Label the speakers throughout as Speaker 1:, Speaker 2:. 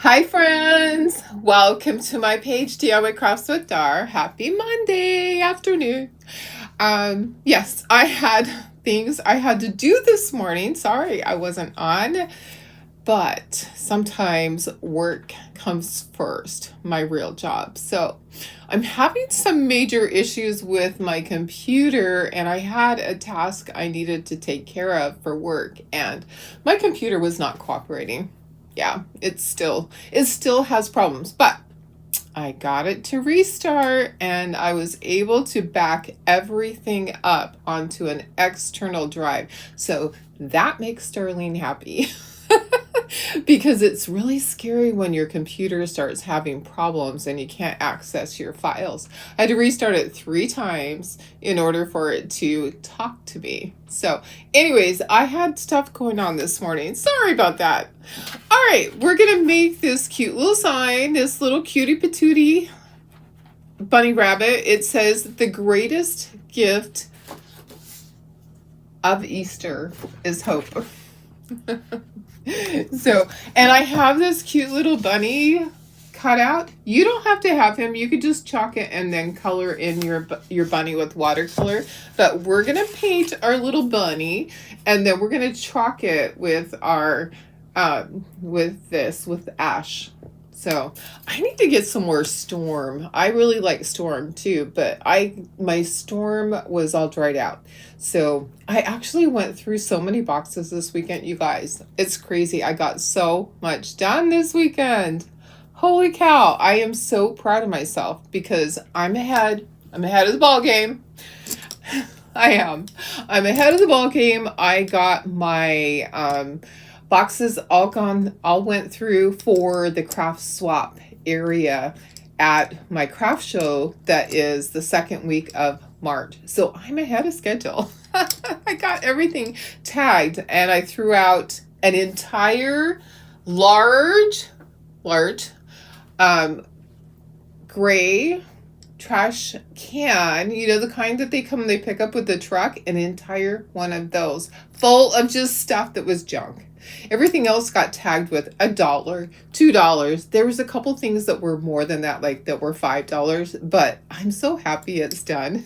Speaker 1: Hi friends, welcome to my page DIY Crafts with Dar. Happy Monday afternoon. Yes, I had things I had to do this morning. Sorry I wasn't on, but sometimes work comes first, my real job. So I'm having some major issues with my computer, and I had a task I needed to take care of for work, and my computer was not cooperating. Yeah, it still has problems, but I got it to restart and I was able to back everything up onto an external drive. So that makes Sterling happy. Because it's really scary when your computer starts having problems and you can't access your files. I had to restart it 3 times in order for it to talk to me. So anyways, I had stuff going on this morning. Sorry about that. All right, we're going to make this cute little sign, this little cutie patootie bunny rabbit. It says, "The greatest gift of Easter is hope." So, and I have this cute little bunny cut out. You don't have to have him. You could just chalk it and then color in your bunny with watercolor. But we're going to paint our little bunny, and then we're going to chalk it with our, with ash. So I need to get some more Storm. I really like Storm too, but my Storm was all dried out. So I actually went through so many boxes this weekend, you guys. It's crazy. I got so much done this weekend. Holy cow. I am so proud of myself because I'm ahead. I'm ahead of the ball game. I am. I'm ahead of the ball game. I got my boxes all went through for the craft swap area at my craft show that is the second week of March. So I'm ahead of schedule. I got everything tagged and I threw out an entire large gray trash can, you know, the kind that they pick up with the truck, an entire one of those full of just stuff that was junk. Everything else got tagged with $1, $2. There was a couple things that were more than that, like that were $5, but I'm so happy it's done.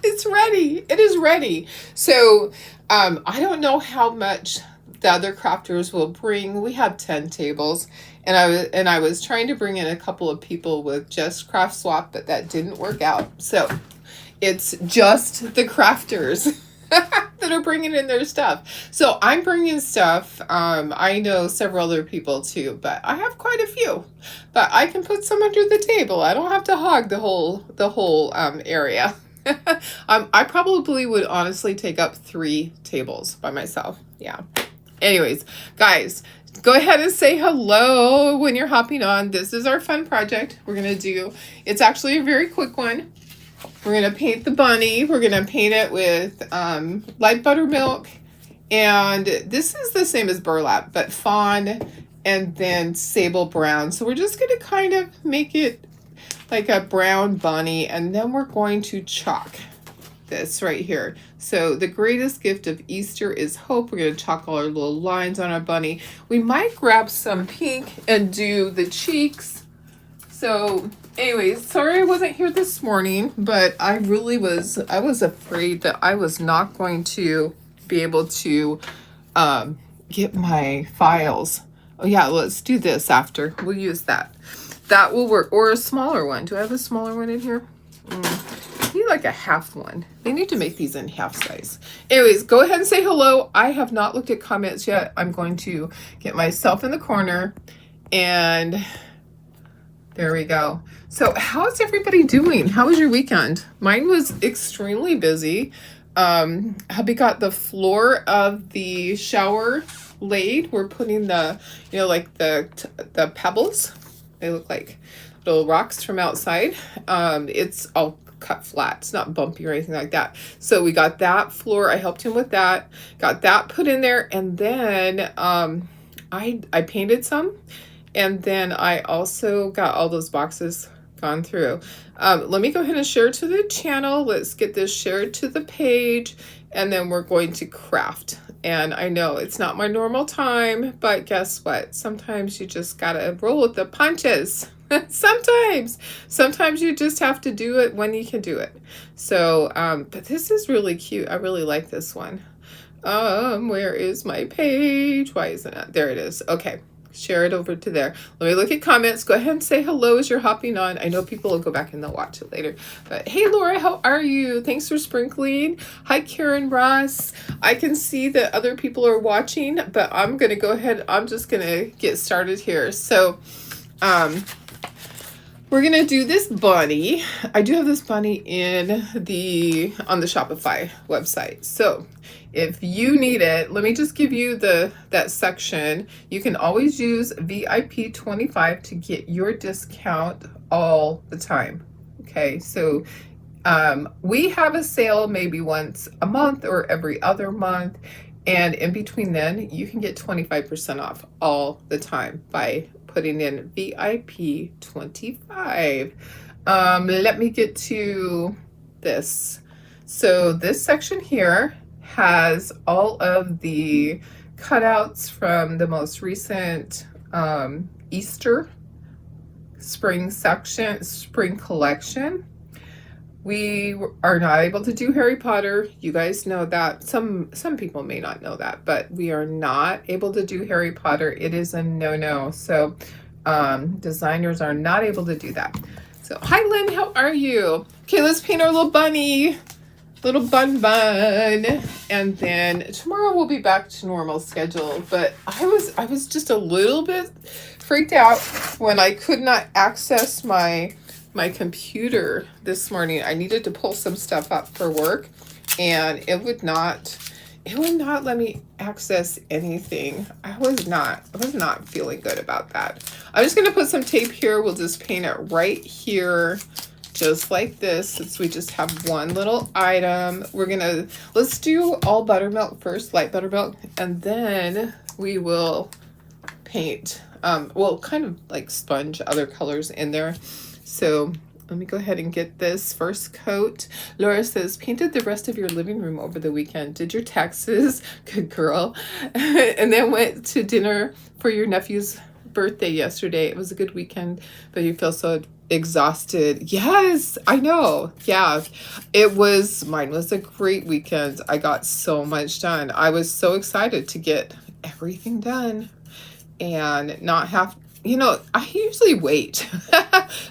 Speaker 1: It's ready. It is ready. So I don't know how much the other crafters will bring. We have 10 tables, and I was trying to bring in a couple of people with just craft swap, but that didn't work out. So it's just the crafters that are bringing in their stuff. So I'm bringing stuff. I know several other people too, but I have quite a few. But I can put some under the table. I don't have to hog the whole area. I probably would honestly take up 3 tables by myself. Yeah. Anyways, guys, go ahead and say hello when you're hopping on. This is our fun project we're going to do. It's actually a very quick one. We're going to paint the bunny. We're going to paint it with light buttermilk. And this is the same as burlap, but fawn and then sable brown. So we're just going to kind of make it like a brown bunny. And then we're going to chalk this right here. So the greatest gift of Easter is hope. We're going to chalk all our little lines on our bunny. We might grab some pink and do the cheeks. So anyways, sorry I wasn't here this morning, but I was afraid that I was not going to be able to get my files. Oh yeah, let's do this after. We'll use that. That will work. Or a smaller one. Do I have a smaller one in here? I need like a half one. They need to make these in half size. Anyways, go ahead and say hello. I have not looked at comments yet. I'm going to get myself in the corner, and there we go. So how's everybody doing? How was your weekend? Mine was extremely busy. Hubby got the floor of the shower laid. We're putting the, like the pebbles. They look like little rocks from outside. It's all cut flat. It's not bumpy or anything like that. So we got that floor. I helped him with that. Got that put in there, and then I painted some, and then I also got all those boxes gone through. Let me go ahead and share to the channel. Let's get this shared to the page, and then we're going to craft. And I know it's not my normal time, but guess what? Sometimes you just gotta roll with the punches. Sometimes you just have to do it when you can do it. So, but this is really cute. I really like this one. Where is my page? Why isn't it? There it is. Okay. Share it over to there. Let me look at comments. Go ahead and say hello as you're hopping on. I know people will go back and they'll watch it later. But hey, Laura, how are you? Thanks for sprinkling. Hi, Karen Ross. I can see that other people are watching, but I'm going to go ahead. I'm just going to get started here. So, we're going to do this bunny. I do have this bunny on the Shopify website. So if you need it, let me just give you that section. You can always use VIP 25 to get your discount all the time. Okay, so we have a sale maybe once a month or every other month. And in between then, you can get 25% off all the time by putting in VIP 25. Let me get to this. So this section here has all of the cutouts from the most recent Easter spring collection. We are not able to do Harry Potter. You guys know that. Some people may not know that, but we are not able to do Harry Potter. It is a no-no. So designers are not able to do that. So hi, Lynn, how are you? Okay, let's paint our little bunny. Little bun. And then tomorrow we'll be back to normal schedule. But I was just a little bit freaked out when I could not access my computer this morning. I needed to pull some stuff up for work, and it would not let me access anything. I was not feeling good about that. I'm just gonna put some tape here. We'll just paint it right here, just like this, since we just have one little item. Let's do all buttermilk first, light buttermilk, and then we will paint, we'll kind of like sponge other colors in there. So let me go ahead and get this first coat. Laura says, painted the rest of your living room over the weekend. Did your taxes? Good girl. And then went to dinner for your nephew's birthday yesterday. It was a good weekend, but you feel so exhausted. Yes, I know. Yeah, mine was a great weekend. I got so much done. I was so excited to get everything done and not have, I usually wait.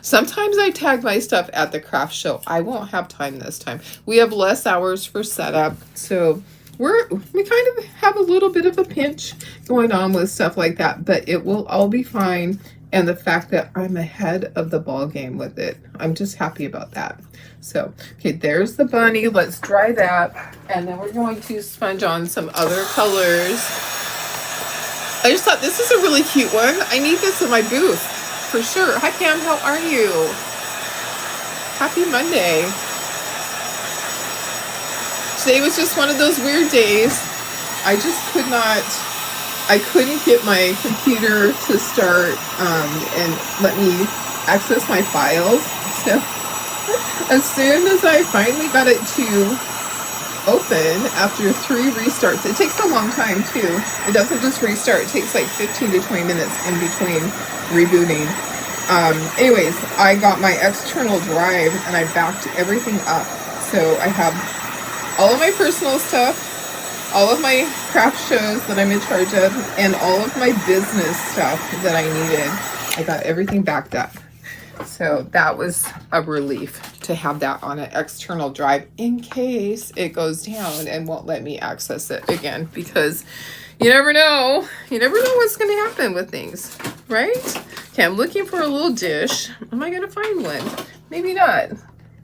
Speaker 1: Sometimes I tag my stuff at the craft show. I won't have time this time. We have less hours for setup. So we kind of have a little bit of a pinch going on with stuff like that, but it will all be fine. And the fact that I'm ahead of the ball game with it, I'm just happy about that. So, okay, there's the bunny. Let's dry that. And then we're going to sponge on some other colors. I just thought this is a really cute one. I need this in my booth for sure. Hi, Pam. How are you? Happy Monday. Today was just one of those weird days. I couldn't get my computer to start and let me access my files. So as soon as I finally got it to open after 3 restarts, it takes a long time too. It doesn't just restart. It takes like 15 to 20 minutes in between rebooting. Anyways, I got my external drive and I backed everything up. So I have all of my personal stuff, all of my craft shows that I'm in charge of, and all of my business stuff that I needed. I got everything backed up. So that was a relief to have that on an external drive in case it goes down and won't let me access it again, because you never know. You never know what's going to happen with things, right? Okay, I'm looking for a little dish. Am I going to find one? Maybe not.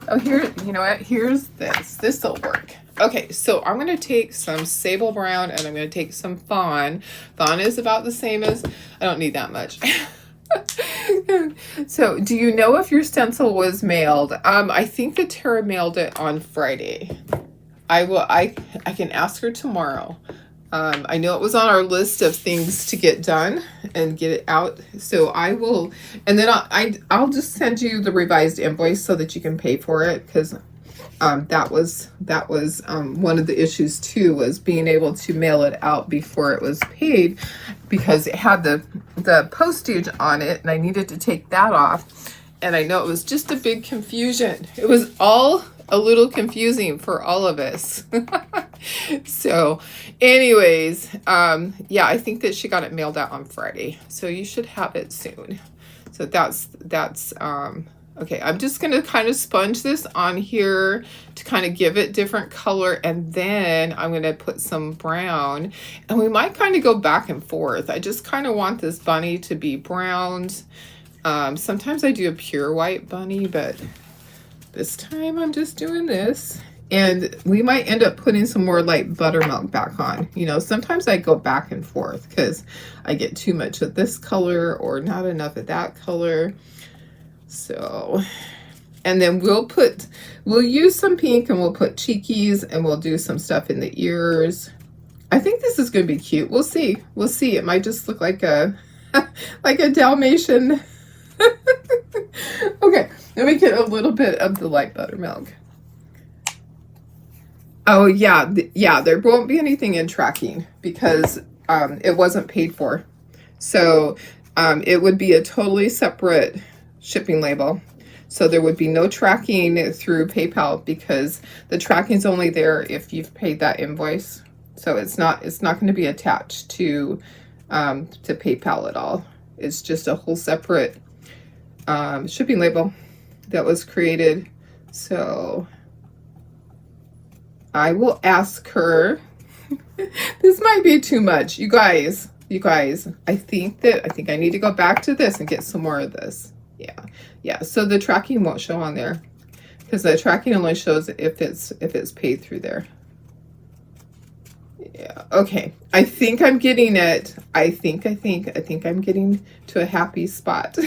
Speaker 1: Oh, here, you know what? Here's this. This will work. Okay, so I'm going to take some sable brown and I'm going to take some fawn. Fawn is about the same as, I don't need that much. So, do you know if your stencil was mailed? I think that Tara mailed it on Friday. I can ask her tomorrow. I know it was on our list of things to get done and get it out. So I will, and then I'll just send you the revised invoice so that you can pay for it, because That was one of the issues too, was being able to mail it out before it was paid, because it had the postage on it, and I needed to take that off. And I know it was just a big confusion. It was all a little confusing for all of us. So anyways, yeah, I think that she got it mailed out on Friday, so you should have it soon. So that's okay. I'm just gonna kind of sponge this on here to kind of give it different color, and then I'm gonna put some brown, and we might kind of go back and forth. I just kind of want this bunny to be browned. Sometimes I do a pure white bunny, but this time I'm just doing this. And we might end up putting some more light buttermilk back on. You know, sometimes I go back and forth because I get too much of this color or not enough of that color. So, and then we'll use some pink, and we'll put cheekies, and we'll do some stuff in the ears. I think this is going to be cute. We'll see. We'll see. It might just look like a, like a Dalmatian. Okay, let me get a little bit of the light buttermilk. Oh yeah, yeah, there won't be anything in tracking because it wasn't paid for. So it would be a totally separate shipping label. So there would be no tracking through PayPal, because the tracking's only there if you've paid that invoice. So it's not going to be attached to PayPal at all. It's just a whole separate shipping label that was created. So I will ask her. This might be too much, you guys. I think I need to go back to this and get some more of this. Yeah. So the tracking won't show on there, because the tracking only shows if it's paid through there. Yeah. Okay. I think I'm getting it. I think I'm getting to a happy spot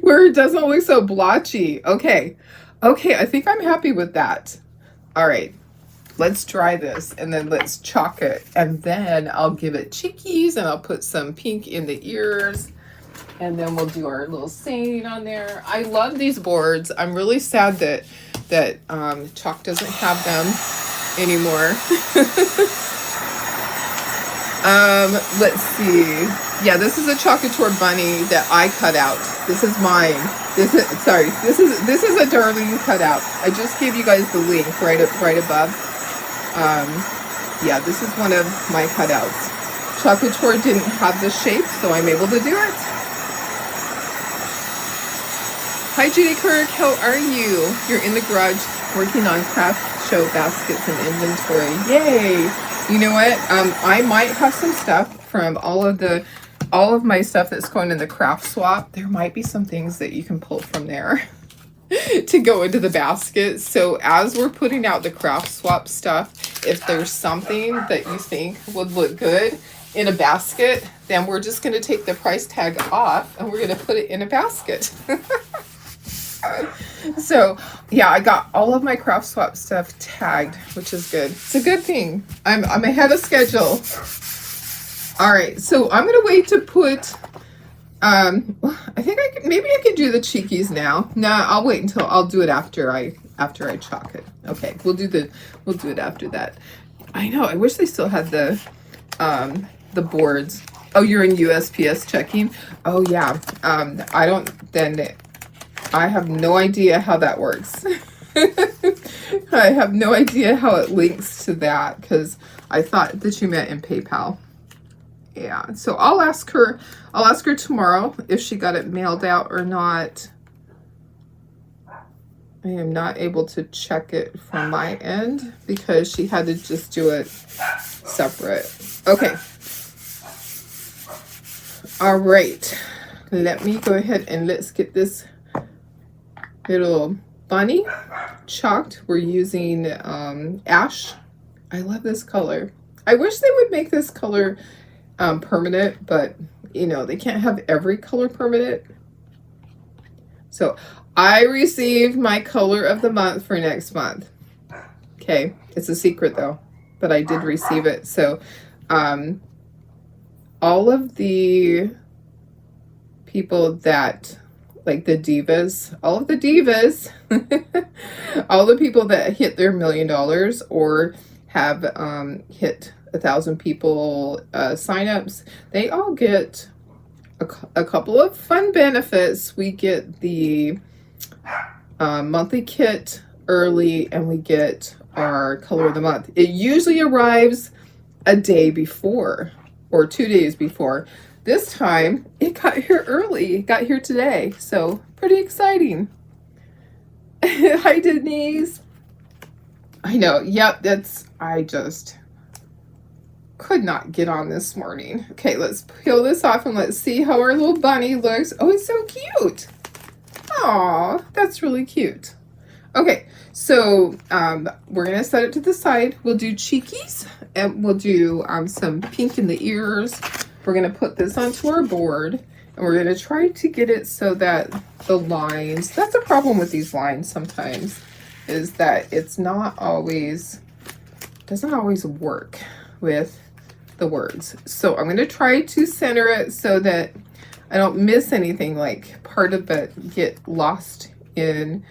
Speaker 1: where it doesn't look so blotchy. Okay. I think I'm happy with that. All right. Let's dry this, and then let's chalk it, and then I'll give it cheekies, and I'll put some pink in the ears, and then we'll do our little saying on there. I love these boards. I'm really sad that Chalk doesn't have them anymore. Let's see. Yeah, this is a Chocateur bunny that I cut out. This is mine. This is a Darlene cutout. I just gave you guys the link right above. Yeah, this is one of my cutouts. Chocateur didn't have the shape, so I'm able to do it. Hi Judy Kirk, how are you? You're in the garage working on craft show baskets and inventory. Yay! You know what? I might have some stuff from all of my stuff that's going in the craft swap. There might be some things that you can pull from there to go into the basket. So as we're putting out the craft swap stuff, if there's something that you think would look good in a basket, then we're just going to take the price tag off and we're going to put it in a basket. So yeah, I got all of my craft swap stuff tagged, which is good. It's a good thing. I'm ahead of schedule. All right, so I'm gonna wait to put I think maybe I could do the cheekies now. Nah, I'll wait until I'll do it after I chalk it. Okay, we'll do it after that. I know, I wish they still had the boards. Oh, you're in USPS checking? Oh yeah. I have no idea how that works. I have no idea how it links to that, because I thought that you meant in PayPal. Yeah, so I'll ask her tomorrow if she got it mailed out or not. I am not able to check it from my end because she had to just do it separate. Okay. All right. Let me go ahead and let's get this little bunny chalked. We're using ash. I love this color. I wish they would make this color permanent, but you know, they can't have every color permanent. So I received my color of the month for next month. Okay, it's a secret though, but I did receive it. So all of the people that like the divas, all of the divas, all the people that hit their $1 million or have hit 1,000 people signups, they all get a couple of fun benefits. We get the monthly kit early, and we get our color of the month. It usually arrives a day before or 2 days before. This time it got here early. It got here today, so pretty exciting. Hi Denise. I know, yep, I just could not get on this morning. Okay, let's peel this off and let's see how our little bunny looks. Oh, it's so cute. Aw, that's really cute. Okay, so we're gonna set it to the side. We'll do cheekies, and we'll do some pink in the ears. We're gonna put this onto our board, and we're gonna try to get it so that the lines, that's a problem with these lines sometimes, is that it's not always, doesn't always work with the words. So I'm gonna try to center it so that I don't miss anything, like part of it get lost in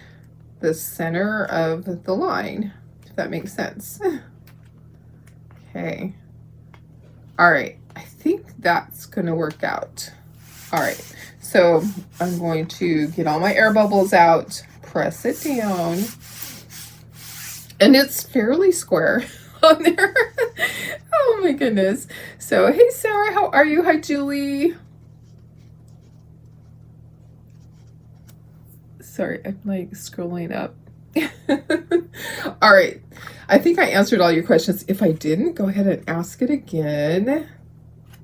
Speaker 1: the center of the line, if that makes sense. Okay. All right. I think that's going to work out. All right. So I'm going to get all my air bubbles out, press it down, and it's fairly square on there. Oh my goodness. So, hey, Sarah, how are you? Hi, Julie. Sorry, I'm like scrolling up. All right. I think I answered all your questions. If I didn't, go ahead and ask it again.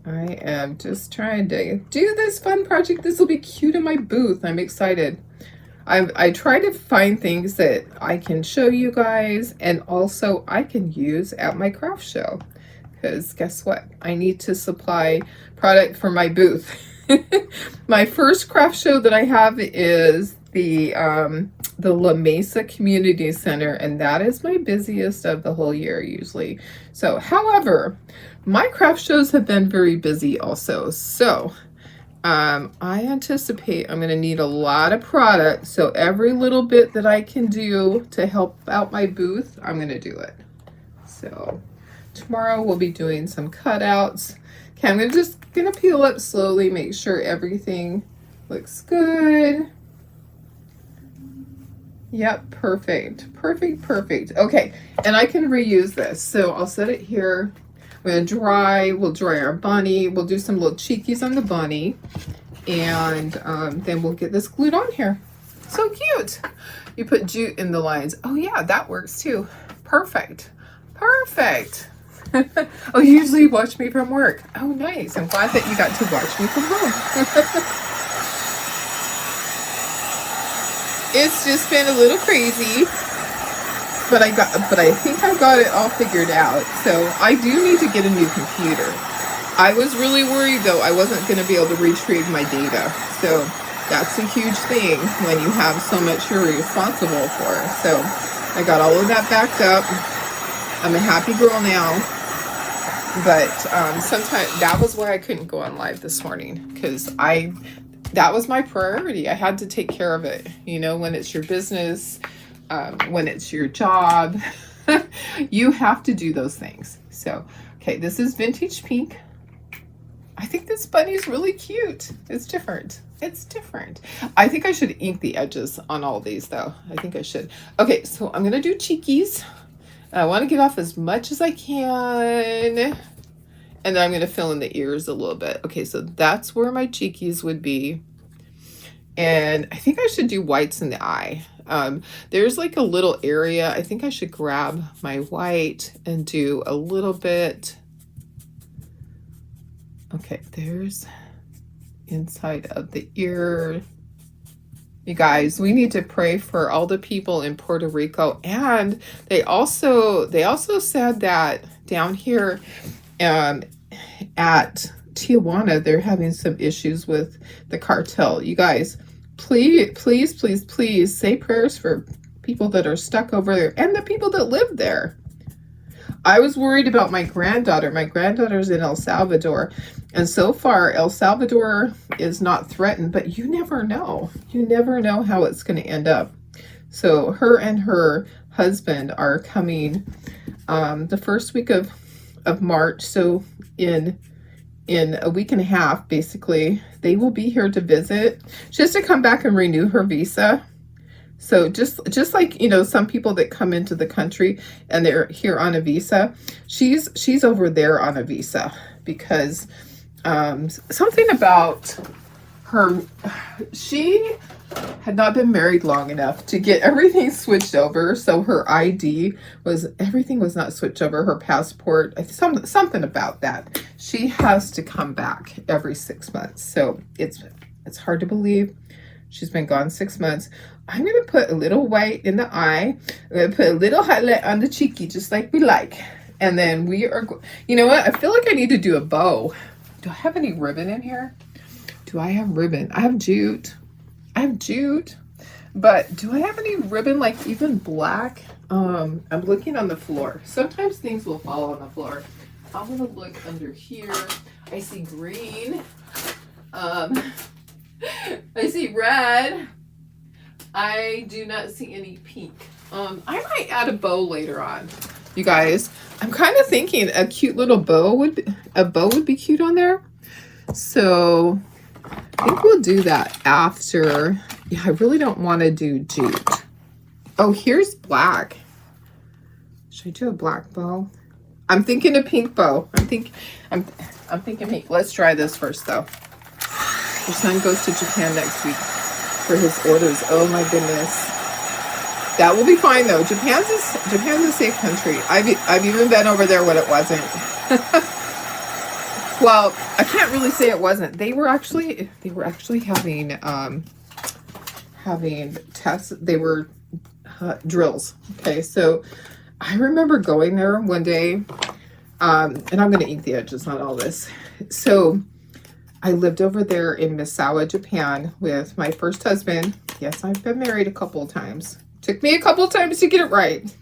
Speaker 1: I am just trying to do this fun project. This will be cute in my booth. I'm excited. I try to find things that I can show you guys and also I can use at my craft show. Because guess what? I need to supply product for my booth. My first craft show that I have is the La Mesa Community Center, and that is my busiest of the whole year usually. So, however, my craft shows have been very busy also. So, I anticipate I'm going to need a lot of product. So every little bit that I can do to help out my booth, I'm going to do it. So tomorrow we'll be doing some cutouts. Okay, I'm just going to peel up slowly, make sure everything looks good. Yep, perfect, perfect, perfect. Okay, and I can reuse this. So I'll set it here. We're gonna dry, we'll dry our bunny. We'll do some little cheekies on the bunny. And then we'll get this glued on here. So cute. You put jute in the lines. Oh yeah, that works too. Perfect, perfect. Oh, you usually watch me from work. Oh, nice. I'm glad that you got to watch me from home. It's just been a little crazy, but I think I got it all figured out. So I do need to get a new computer. I was really worried though I wasn't going to be able to retrieve my data. So that's a huge thing when you have so much you're responsible for. So I got all of that backed up. I'm a happy girl now. But sometimes that was why I couldn't go on live this morning, because that was my priority. I had to take care of it. You know, when it's your business, when it's your job, you have to do those things. So, okay, this is vintage pink. I think this bunny is really cute. It's different. It's different. I think I should ink the edges on all these though. I think I should. Okay, so I'm going to do cheekies. I want to get off as much as I can. And then I'm going to fill in the ears a little bit. Okay, so that's where my cheekies would be. And I think I should do whites in the eye. There's like a little area. I think I should grab my white and do a little bit. Okay, there's inside of the ear. You guys, we need to pray for all the people in Puerto Rico. And they also said that down here at Tijuana, they're having some issues with the cartel. You guys, please, please, please, please say prayers for people that are stuck over there and the people that live there. I was worried about my granddaughter. My granddaughter's in El Salvador. And so far, El Salvador is not threatened, but you never know. You never know how it's going to end up. So her and her husband are coming the first week of March. So in a week and a half, basically, they will be here to visit. She has to come back and renew her visa. So just like, you know, some people that come into the country and they're here on a visa, she's over there on a visa because something about her, she had not been married long enough to get everything switched over. So her ID everything was not switched over, her passport, something about that. She has to come back every 6 months. So it's hard to believe she's been gone 6 months. I'm going to put a little white in the eye. I'm going to put a little highlight on the cheeky, just like we like. And then we are, you know what? I feel like I need to do a bow. Do I have any ribbon in here? Do I have ribbon? I have jute. But do I have any ribbon, like even black? I'm looking on the floor. Sometimes things will fall on the floor. I'm going to look under here. I see green. I see red. I do not see any pink. I might add a bow later on, you guys. I'm kind of thinking a cute little bow would be cute on there. So I think we'll do that after. Yeah, I really don't want to do jute. Oh, here's black. Should I do a black bow? I'm thinking a pink bow. I'm thinking pink. Let's try this first though. Your son goes to Japan next week for his orders. Oh my goodness. That will be fine though. Japan's a safe country. I've even been over there when it wasn't. Well, I can't really say it wasn't. They were actually having tests. They were drills. Okay, so I remember going there one day, and I'm gonna eat the edges on all this. So I lived over there in Misawa, Japan with my first husband. Yes, I've been married a couple of times. Took me a couple of times to get it right.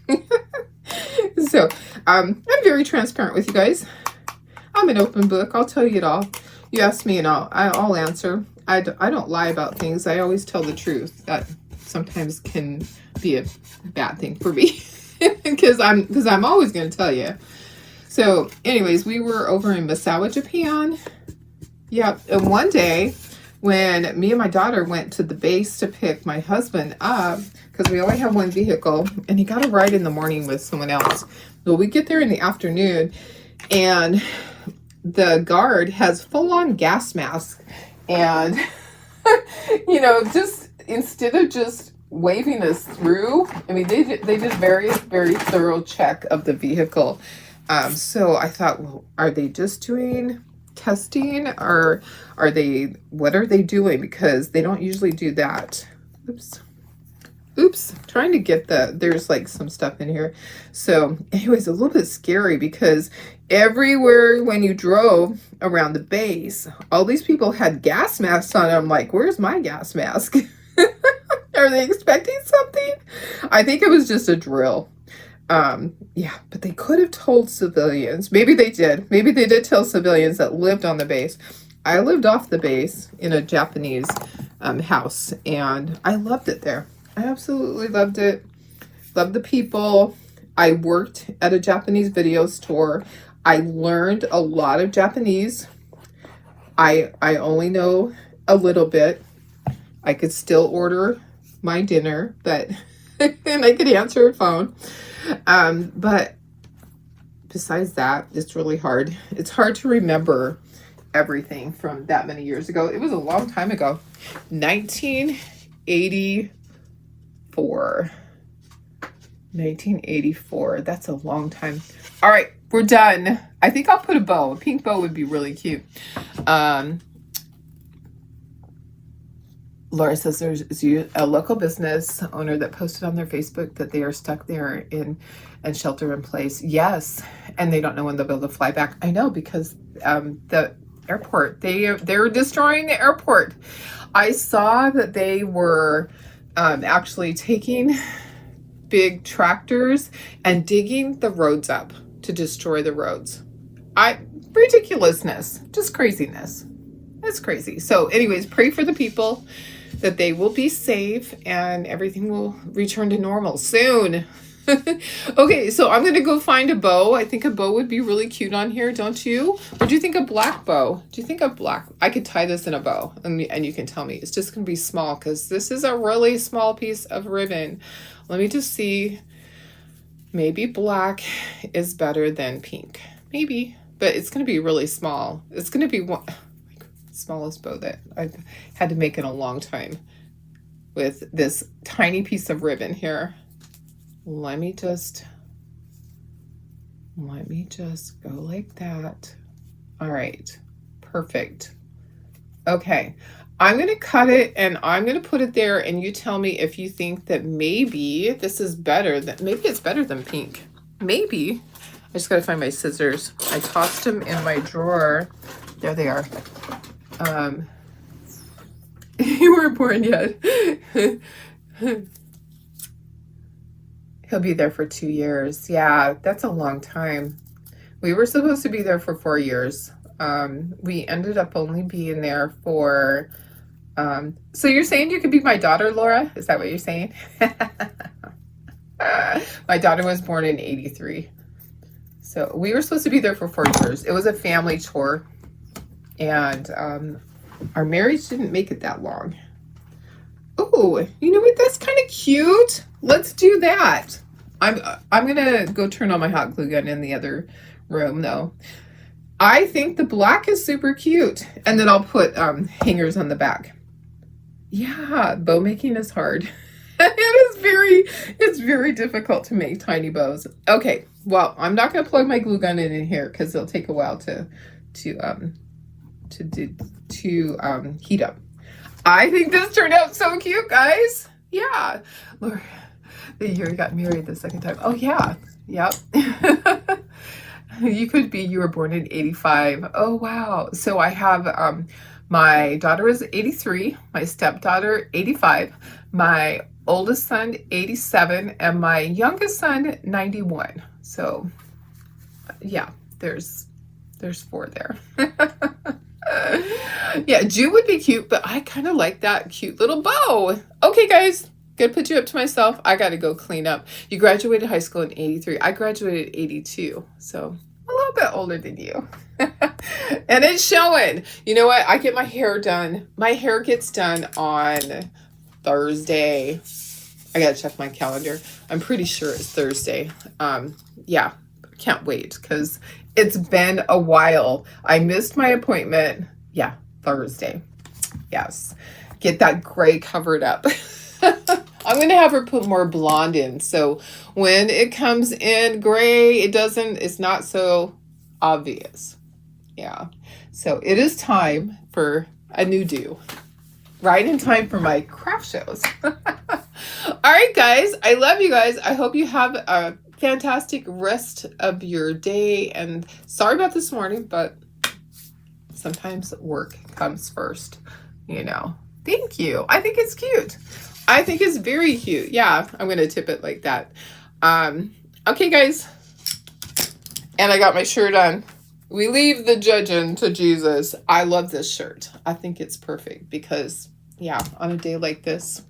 Speaker 1: So I'm very transparent with you guys. I'm an open book. I'll tell you it all. You ask me and I'll answer. I don't lie about things. I always tell the truth. That sometimes can be a bad thing for me because I'm always going to tell you. So anyways, we were over in Misawa, Japan. Yeah, and one day when me and my daughter went to the base to pick my husband up, because we only have one vehicle, and he got a ride in the morning with someone else. Well, we get there in the afternoon, and the guard has full-on gas mask, and you know, just instead of just waving us through, I mean, they did very, very thorough check of the vehicle. So I thought, well, are they just doing testing, or what are they doing? Because they don't usually do that. Oops, trying to get there's like some stuff in here. So anyways, a little bit scary because everywhere when you drove around the base, all these people had gas masks on. I'm like, where's my gas mask? Are they expecting something? I think it was just a drill. Yeah, but they could have told civilians. Maybe they did. Maybe they did tell civilians that lived on the base. I lived off the base in a Japanese house, and I loved it there. I absolutely loved it. Loved the people. I worked at a Japanese video store. I learned a lot of Japanese. I only know a little bit. I could still order my dinner, but and I could answer a phone. But besides that, it's really hard. It's hard to remember everything from that many years ago. It was a long time ago. 1984. 1984. That's a long time. All right, we're done. I think I'll put a bow. A pink bow would be really cute. Laura says there's a local business owner that posted on their Facebook that they are stuck there and shelter in place. Yes, and they don't know when they'll be able to fly back. I know, because the airport, they're destroying the airport. I saw that they were actually taking big tractors and digging the roads up to destroy the roads. Ridiculousness, just craziness. That's crazy. So anyways, pray for the people that they will be safe and everything will return to normal soon. Okay, so I'm going to go find a bow. I think a bow would be really cute on here, don't you? Or do you think a black bow? Do you think a black... I could tie this in a bow and you can tell me. It's just going to be small because this is a really small piece of ribbon. Let me just see. Maybe black is better than pink. Maybe, but it's going to be really small. It's going to be one... smallest bow that I've had to make in a long time with this tiny piece of ribbon here. Let me just go like that. All right, perfect. Okay, I'm going to cut it and I'm going to put it there and you tell me if you think that maybe this is better than, maybe it's better than pink. Maybe. I just got to find my scissors. I tossed them in my drawer. There they are. You weren't born yet. He'll be there for 2 years. Yeah, that's a long time. We were supposed to be there for 4 years. We ended up only being there for, so you're saying you could be my daughter, Laura? Is that what you're saying? My daughter was born in 83. So we were supposed to be there for 4 years. It was a family tour. And our marriage didn't make it that long. Oh, you know what? That's kind of cute. Let's do that. I'm gonna go turn on my hot glue gun in the other room though. I think the black is super cute. And then I'll put hangers on the back. Yeah, bow making is hard. It's very difficult to make tiny bows. Okay, well, I'm not gonna plug my glue gun in here because it'll take a while to heat up. I think this turned out so cute, guys. Yeah. Laura, the year you got married the second time. Oh yeah. Yep. You were born in 85. Oh wow. So I have my daughter is 83, my stepdaughter 85, my oldest son 87, and my youngest son 91. So yeah, there's 4 there. Yeah, June would be cute, but I kind of like that cute little bow. Okay, guys, gonna put you up to myself. I gotta go clean up. You graduated high school in 83. I graduated in 82, so a little bit older than you. And it's showing. You know what? I get my hair done. My hair gets done on Thursday. I gotta check my calendar. I'm pretty sure it's Thursday. Yeah, can't wait because it's been a while. I missed my appointment. Yeah, Thursday. Yes. Get that gray covered up. I'm going to have her put more blonde in. So when it comes in gray, it's not so obvious. Yeah. So it is time for a new do. Right in time for my craft shows. All right, guys. I love you guys. I hope you have a fantastic rest of your day. And sorry about this morning, but sometimes work comes first, you know. Thank you. I think it's cute. I think it's very cute. Yeah, I'm going to tip it like that. Okay, guys. And I got my shirt on. We leave the judging to Jesus. I love this shirt. I think it's perfect because, yeah, on a day like this.